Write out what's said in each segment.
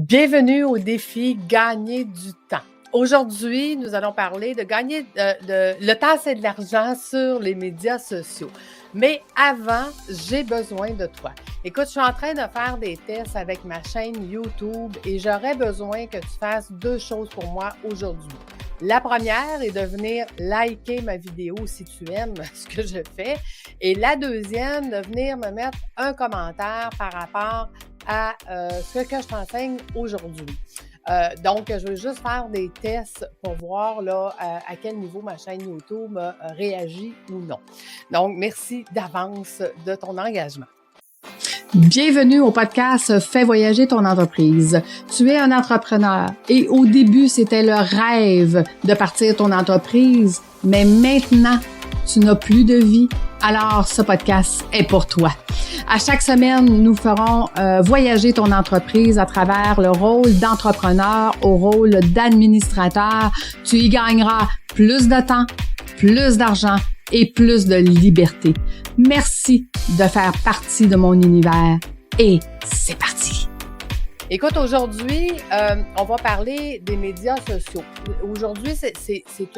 Bienvenue au défi Gagner du temps. Aujourd'hui, nous allons parler de gagner le temps, c'est de l'argent sur les médias sociaux. Mais avant, j'ai besoin de toi. Écoute, je suis en train de faire des tests avec ma chaîne YouTube et j'aurais besoin que tu fasses deux choses pour moi aujourd'hui. La première est de venir liker ma vidéo si tu aimes ce que je fais. Et la deuxième, de venir me mettre un commentaire par rapport à ce que je t'enseigne aujourd'hui. Donc, je veux juste faire des tests pour voir là, à quel niveau ma chaîne YouTube réagit ou non. Donc, merci d'avance de ton engagement. Bienvenue au podcast Fais voyager ton entreprise. Tu es un entrepreneur et au début, c'était le rêve de partir ton entreprise, mais maintenant, tu n'as plus de vie. Alors, ce podcast est pour toi. À chaque semaine, nous ferons voyager ton entreprise à travers le rôle d'entrepreneur au rôle d'administrateur. Tu y gagneras plus de temps, plus d'argent et plus de liberté. Merci de faire partie de mon univers et c'est parti! Écoute, aujourd'hui, on va parler des médias sociaux. Aujourd'hui, c'est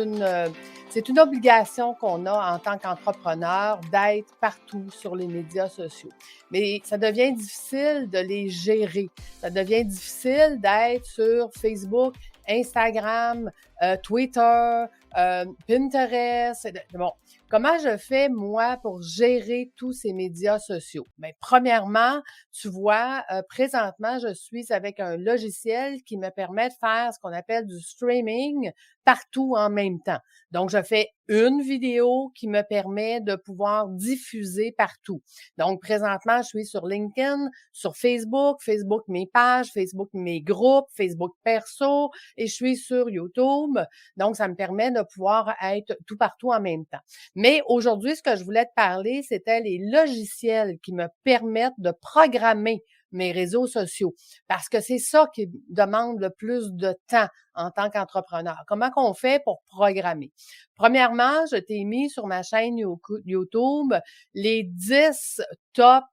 une obligation qu'on a en tant qu'entrepreneur d'être partout sur les médias sociaux. Mais ça devient difficile de les gérer. Ça devient difficile d'être sur Facebook, Instagram, Twitter, Pinterest. Bon, comment je fais, moi, pour gérer tous ces médias sociaux? Bien, premièrement, tu vois, présentement, je suis avec un logiciel qui me permet de faire ce qu'on appelle du streaming partout en même temps. Donc, je fais une vidéo qui me permet de pouvoir diffuser partout. Donc, présentement, je suis sur LinkedIn, sur Facebook, Facebook mes pages, Facebook mes groupes, Facebook perso et je suis sur YouTube. Donc, ça me permet de pouvoir être tout partout en même temps. Mais aujourd'hui, ce que je voulais te parler, c'était les logiciels qui me permettent de programmer mes réseaux sociaux. Parce que c'est ça qui demande le plus de temps en tant qu'entrepreneur. Comment qu'on fait pour programmer? Premièrement, je t'ai mis sur ma chaîne YouTube les 10 top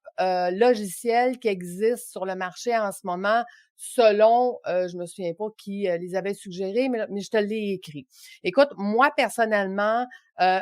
logiciels qui existent sur le marché en ce moment selon, je me souviens pas qui les avait suggérés, mais je te l'ai écrit. Écoute, moi, personnellement,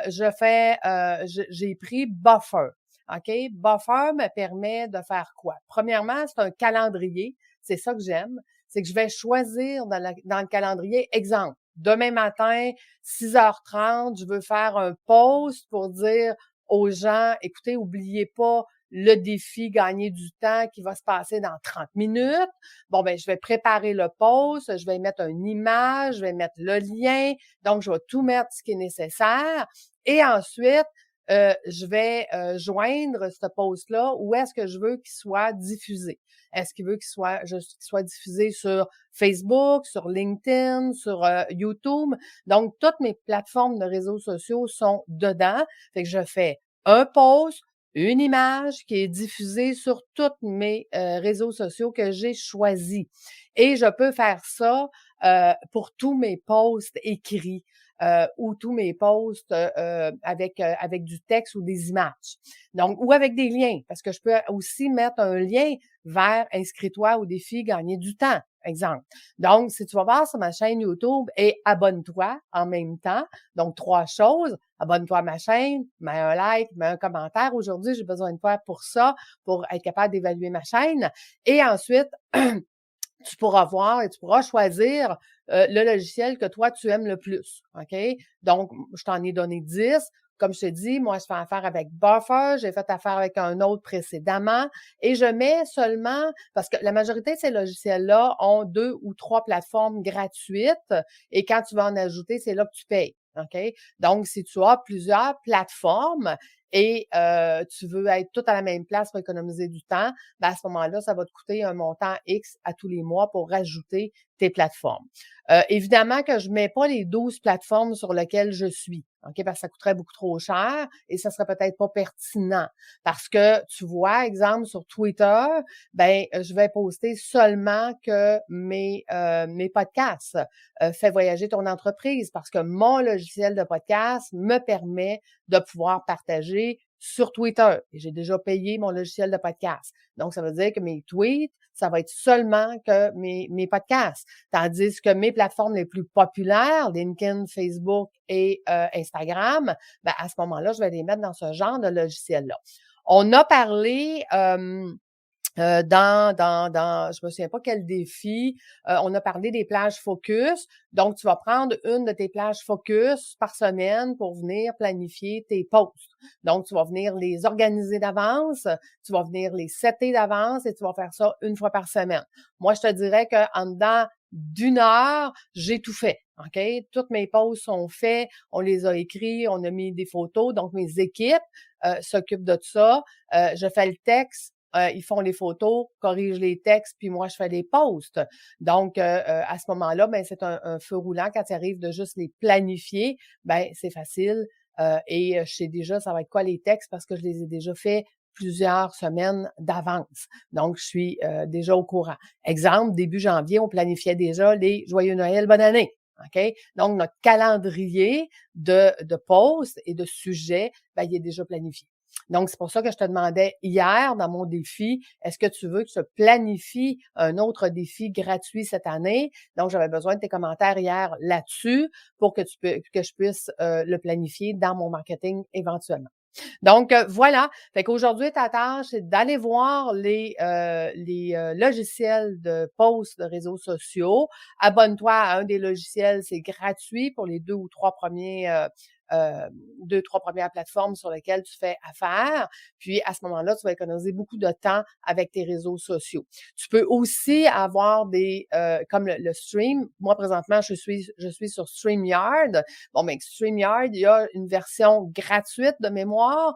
j'ai pris Buffer. OK? Buffer me permet de faire quoi? Premièrement, c'est un calendrier. C'est ça que j'aime. C'est que je vais choisir dans le calendrier. Exemple, demain matin, 6h30, je veux faire un post pour dire aux gens, écoutez, oubliez pas le défi gagner du temps qui va se passer dans 30 minutes. Bon, ben, je vais préparer le post, je vais mettre une image, je vais mettre le lien. Donc, je vais tout mettre ce qui est nécessaire. Et ensuite, je vais joindre ce post-là où est-ce que je veux qu'il soit diffusé. Est-ce qu'il veut qu'il soit diffusé sur Facebook, sur LinkedIn, sur YouTube? Donc, toutes mes plateformes de réseaux sociaux sont dedans. Fait que je fais un post, une image qui est diffusée sur tous mes réseaux sociaux que j'ai choisis. Et je peux faire ça pour tous mes posts écrits. Ou tous mes posts avec du texte ou des images. Donc, ou avec des liens, parce que je peux aussi mettre un lien vers inscris-toi au défi gagner du temps, exemple. Donc, si tu vas voir sur ma chaîne YouTube et abonne-toi en même temps, donc 3 choses, abonne-toi à ma chaîne, mets un like, mets un commentaire. Aujourd'hui, j'ai besoin de toi pour ça, pour être capable d'évaluer ma chaîne. Et ensuite, tu pourras voir et tu pourras choisir le logiciel que toi, tu aimes le plus. OK? Donc, je t'en ai donné 10. Comme je te dis, moi, je fais affaire avec Buffer, j'ai fait affaire avec un autre précédemment et je mets seulement, parce que la majorité de ces logiciels-là ont 2 ou 3 plateformes gratuites et quand tu vas en ajouter, c'est là que tu payes. OK? Donc, si tu as plusieurs plateformes et tu veux être tout à la même place pour économiser du temps, ben à ce moment-là, ça va te coûter un montant X à tous les mois pour rajouter tes plateformes. Évidemment que je mets pas les 12 plateformes sur lesquelles je suis, OK, parce que ça coûterait beaucoup trop cher et ça serait peut-être pas pertinent. Parce que tu vois, exemple, sur Twitter, ben je vais poster seulement que mes podcasts. Fais voyager ton entreprise parce que mon logiciel de podcast me permet de pouvoir partager sur Twitter. Et j'ai déjà payé mon logiciel de podcast. Donc, ça veut dire que mes tweets ça va être seulement que mes podcasts. Tandis que mes plateformes les plus populaires, LinkedIn, Facebook et Instagram, ben, à ce moment-là, je vais les mettre dans ce genre de logiciel-là. On a parlé je me souviens pas quel défi, on a parlé des plages focus. Donc, tu vas prendre une de tes plages focus par semaine pour venir planifier tes posts. Donc, tu vas venir les organiser d'avance, tu vas venir les setter d'avance et tu vas faire ça une fois par semaine. Moi, je te dirais qu'en dedans d'une heure, j'ai tout fait. OK? Toutes mes posts sont faits, on les a écrits, on a mis des photos. Donc, mes équipes s'occupent de ça. Je fais le texte. Ils font les photos, corrigent les textes, puis moi, je fais les posts. Donc, à ce moment-là, ben c'est un feu roulant. Quand il arrive de juste les planifier, ben c'est facile. Et je sais déjà ça va être quoi les textes parce que je les ai déjà faits plusieurs semaines d'avance. Donc, je suis déjà au courant. Exemple, début janvier, on planifiait déjà les Joyeux Noël, bonne année. OK? Donc, notre calendrier de posts et de sujets, ben, il est déjà planifié. Donc, c'est pour ça que je te demandais hier dans mon défi, est-ce que tu veux que je planifie un autre défi gratuit cette année? Donc, j'avais besoin de tes commentaires hier là-dessus pour que je puisse le planifier dans mon marketing éventuellement. Donc, voilà. Fait qu'aujourd'hui, ta tâche, c'est d'aller voir les logiciels de posts de réseaux sociaux. Abonne-toi à un des logiciels, c'est gratuit pour les 2 ou 3 premières plateformes sur lesquelles tu fais affaire. Puis, à ce moment-là, tu vas économiser beaucoup de temps avec tes réseaux sociaux. Tu peux aussi avoir comme le stream. Moi, présentement, je suis sur StreamYard. Bon, mais StreamYard, il y a une version gratuite de mémoire.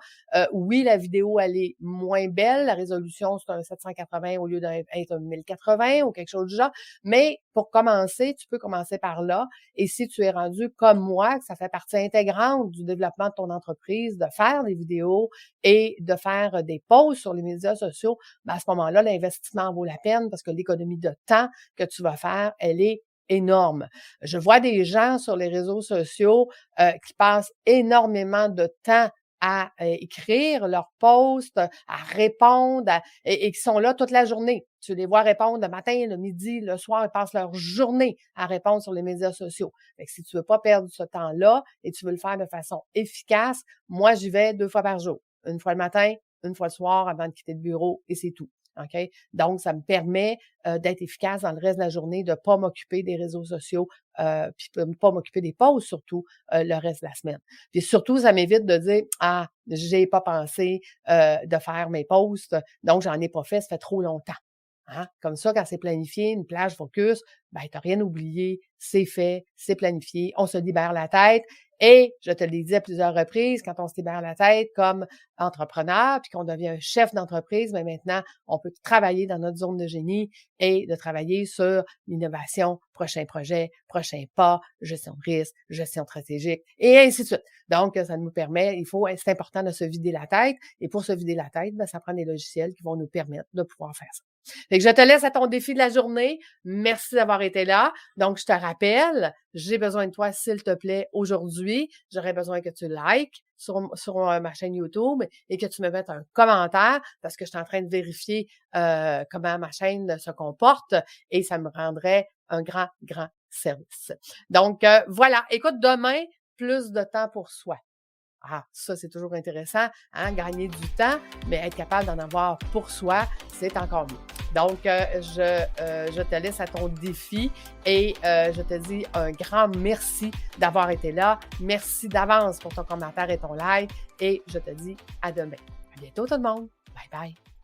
Oui, la vidéo, elle est moins belle. La résolution, c'est un 780 au lieu d'être un 1080 ou quelque chose du genre. Mais pour commencer, tu peux commencer par là. Et si tu es rendu comme moi, que ça fait partie intégrante du développement de ton entreprise, de faire des vidéos et de faire des posts sur les médias sociaux, ben à ce moment-là, l'investissement vaut la peine parce que l'économie de temps que tu vas faire, elle est énorme. Je vois des gens sur les réseaux sociaux qui passent énormément de temps à écrire leurs posts, à répondre et qui sont là toute la journée. Tu les vois répondre le matin, le midi, le soir, ils passent leur journée à répondre sur les médias sociaux. Fait que si tu veux pas perdre ce temps-là et tu veux le faire de façon efficace, moi, j'y vais 2 fois par jour. Une fois le matin, une fois le soir avant de quitter le bureau et c'est tout. OK? Donc, ça me permet d'être efficace dans le reste de la journée, de pas m'occuper des réseaux sociaux, puis de pas m'occuper des posts surtout le reste de la semaine. Puis surtout, ça m'évite de dire « Ah, j'ai pas pensé de faire mes posts, donc j'en ai pas fait, ça fait trop longtemps. » Hein? Comme ça, quand c'est planifié, une plage focus, ben t'as rien oublié, c'est fait, c'est planifié, on se libère la tête. Et je te l'ai dit à plusieurs reprises, quand on se libère la tête comme entrepreneur, puis qu'on devient un chef d'entreprise, mais maintenant, on peut travailler dans notre zone de génie et de travailler sur l'innovation, prochain projet, prochain pas, gestion de risque, gestion stratégique, et ainsi de suite. Donc, ça nous permet, c'est important de se vider la tête, et pour se vider la tête, ben, ça prend des logiciels qui vont nous permettre de pouvoir faire ça. Fait que je te laisse à ton défi de la journée. Merci d'avoir été là. Donc, je te rappelle, j'ai besoin de toi, s'il te plaît, aujourd'hui. J'aurais besoin que tu likes sur ma chaîne YouTube et que tu me mettes un commentaire parce que je suis en train de vérifier comment ma chaîne se comporte et ça me rendrait un grand, grand service. Donc, voilà. Écoute, demain, plus de temps pour soi. Ah, ça, c'est toujours intéressant, hein? Gagner du temps, mais être capable d'en avoir pour soi, c'est encore mieux. Donc, je te laisse à ton défi et je te dis un grand merci d'avoir été là. Merci d'avance pour ton commentaire et ton like et je te dis à demain. À bientôt tout le monde. Bye bye.